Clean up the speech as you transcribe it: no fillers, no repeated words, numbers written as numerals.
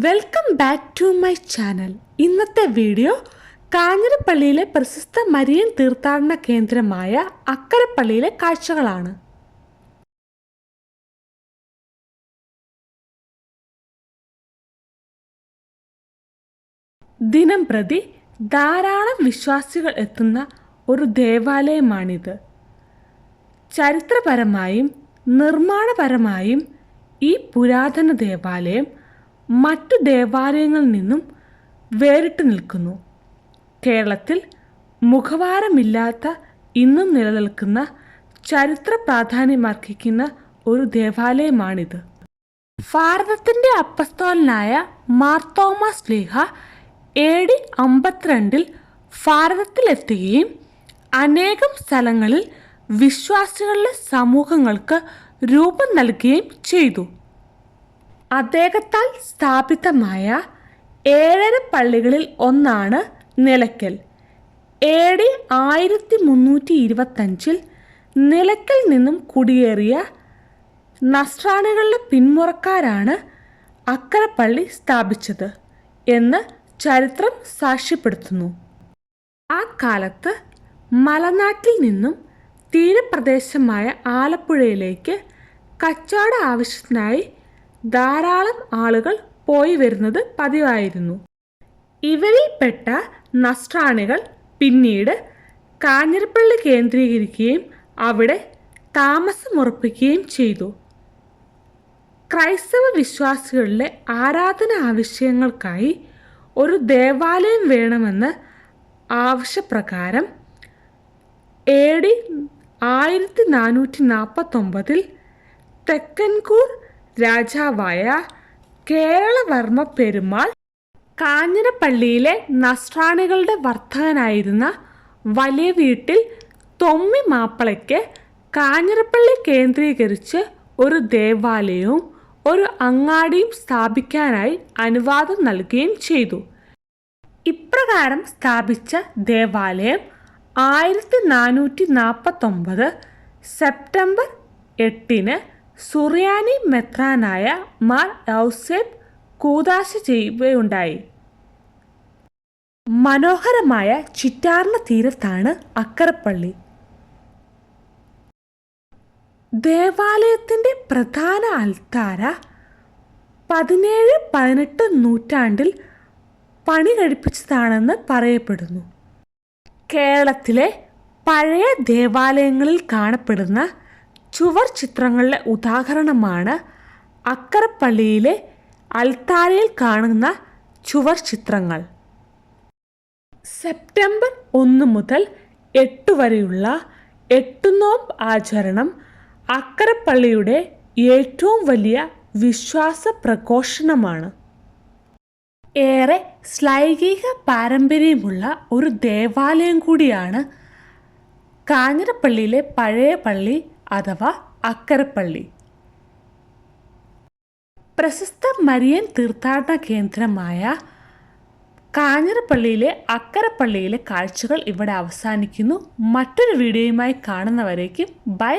Welcome back to my channel. ഇന്നത്തെ video കാഞ്ഞിരപ്പള്ളിയിലെ പ്രശസ്ത മരിയൻ തീർത്ഥാടന കേന്ദ്രമായ അക്കരപ്പള്ളിയിലെ കാഴ്ചകളാണ്. ദിനം പ്രതി ധാരാളം വിശ്വാസികൾ എത്തുന്ന ഒരു ദേവാലയമാണിത്. ചരിത്രപരമായും നിർമ്മാണപരമായും ഈ പുരാതന ദേവാലയം മറ്റു ദേവാലയങ്ങളിൽ നിന്നും വേറിട്ട് നിൽക്കുന്നു. കേരളത്തിൽ മുഖവാരമില്ലാത്ത ഇന്നും നിലനിൽക്കുന്ന ചരിത്ര പ്രാധാന്യമർഹിക്കുന്ന ഒരു ദേവാലയമാണിത്. ഭാരതത്തിൻ്റെ അപ്പസ്തോലനായ മാർത്തോമാ ശ്ലീഹ AD 52 ഭാരതത്തിലെത്തുകയും അനേകം സ്ഥലങ്ങളിൽ വിശ്വാസികളുടെ സമൂഹങ്ങൾക്ക് രൂപം നൽകുകയും ചെയ്തു. അദ്ദേഹത്താൽ സ്ഥാപിതമായ 7 പള്ളികളിൽ ഒന്നാണ് നിലയ്ക്കൽ. AD 1325 നിലയ്ക്കൽ നിന്നും കുടിയേറിയ നസ്രാണികളുടെ പിന്മുറക്കാരാണ് അക്കരപ്പള്ളി സ്ഥാപിച്ചത് എന്ന് ചരിത്രം സാക്ഷ്യപ്പെടുത്തുന്നു. ആ കാലത്ത് മലനാട്ടിൽ നിന്നും തീരപ്രദേശമായ ആലപ്പുഴയിലേക്ക് കച്ചവട ആവശ്യത്തിനായി ധാരാളം ആളുകൾ പോയി വരുന്നത് പതിവായിരുന്നു. ഇവരിൽപ്പെട്ട നസ്രാണികൾ പിന്നീട് കാഞ്ഞിരപ്പള്ളി കേന്ദ്രീകരിക്കുകയും അവിടെ താമസമുറപ്പിക്കുകയും ചെയ്തു. ക്രൈസ്തവ വിശ്വാസികളുടെ ആരാധന ആവശ്യങ്ങൾക്കായി ഒരു ദേവാലയം വേണമെന്ന് ആവശ്യപ്രകാരം AD 1449 തെക്കൻകൂർ രാജാവായ കേരളവർമ്മ പെരുമാൾ കാഞ്ഞിരപ്പള്ളിയിലെ നസ്രാണികളുടെ വർത്തകനായിരുന്ന വലിയ വീട്ടിൽ തൊമ്മി മാപ്പിളയ്ക്ക് കാഞ്ഞിരപ്പള്ളി കേന്ദ്രീകരിച്ച് ഒരു ദേവാലയവും ഒരു അങ്ങാടിയും സ്ഥാപിക്കാനായി അനുവാദം നൽകുകയും ചെയ്തു. ഇപ്രകാരം സ്ഥാപിച്ച ദേവാലയം 1449 സെപ്റ്റംബർ 8 സുറിയാനി മെത്രാനായ മാർ യൗസേപ്പ് കൂദാശ ചെയ്യുകയുണ്ടായി. മനോഹരമായ ചിറ്റാറിന തീരത്താണ് അക്കരപ്പള്ളി. ദേവാലയത്തിൻ്റെ പ്രധാന അൽത്താര 17-18 നൂറ്റാണ്ടിൽ പണി കഴിപ്പിച്ചതാണെന്ന് പറയപ്പെടുന്നു. കേരളത്തിലെ പഴയ ദേവാലയങ്ങളിൽ കാണപ്പെടുന്ന ചുവർ ചിത്രങ്ങളുടെ ഉദാഹരണമാണ് അക്കരപ്പള്ളിയിലെ അൽത്താരയിൽ കാണുന്ന ചുവർ ചിത്രങ്ങൾ. സെപ്റ്റംബർ 1 മുതൽ 8 വരെയുള്ള 8 നോമ്പ് ആചരണം അക്കരപ്പള്ളിയുടെ ഏറ്റവും വലിയ വിശ്വാസ പ്രഘോഷണമാണ്. ഏറെ ശ്ലൈകിക പാരമ്പര്യമുള്ള ഒരു ദേവാലയം കൂടിയാണ് കാഞ്ഞിരപ്പള്ളിയിലെ പഴയ പള്ളി അഥവാ അക്കരപ്പള്ളി. പ്രശസ്ത മരിയൻ തീർത്ഥാടന കേന്ദ്രമായ കാഞ്ഞിരപ്പള്ളിയിലെ അക്കരപ്പള്ളിയിലെ കാഴ്ചകൾ ഇവിടെ അവസാനിക്കുന്നു. മറ്റൊരു വീഡിയോയുമായി കാണുന്നവരേക്കും ബൈ.